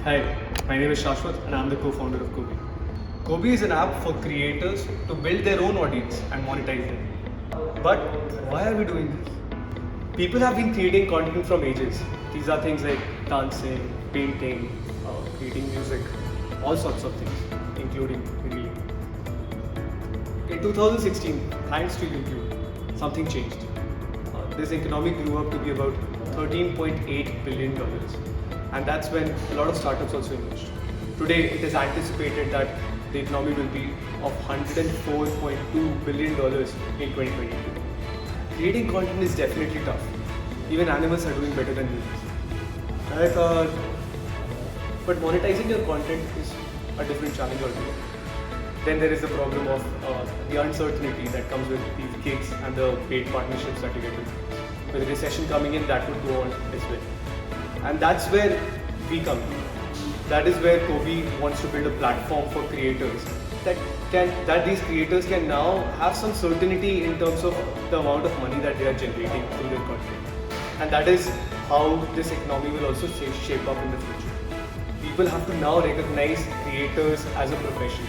Hi, my name is Shashwat and I'm the co-founder of Kohbee. Kohbee is an app for creators to build their own audience and monetize them. But why are we doing this? People have been creating content from ages. These are things like dancing, painting, creating music, all sorts of things, including reading. In 2016, thanks to YouTube, something changed. This economy grew up to be about $13.8 billion. And that's when a lot of startups also emerged. Today, it is anticipated that the economy will be of $104.2 billion in 2022. Creating content is definitely tough. Even animals are doing better than humans. But monetizing your content is a different challenge altogether. Then there is the problem of the uncertainty that comes with these gigs and the paid partnerships that you get into. With a recession coming in, that would go on as well. And that's where we come in. That is where Kohbee wants to build a platform for creators that these creators can now have some certainty in terms of the amount of money that they are generating through their content. And that is how this economy will also shape up in the future. People have to now recognize creators as a profession.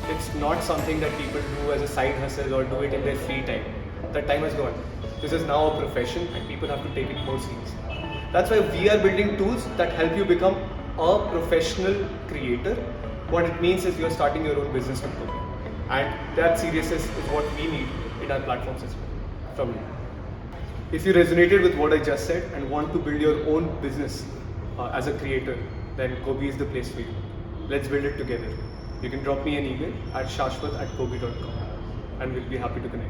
It's not something that people do as a side hustle or do it in their free time. That time has gone. This is now a profession and people have to take it more seriously. That's why we are building tools that help you become a professional creator. What it means is you're starting your own business with Kohbee. And that seriousness is what we need in our platforms as well from you. If you resonated with what I just said and want to build your own business as a creator, then Kohbee is the place for you. Let's build it together. You can drop me an email at shashwat@kohbee.com and we'll be happy to connect.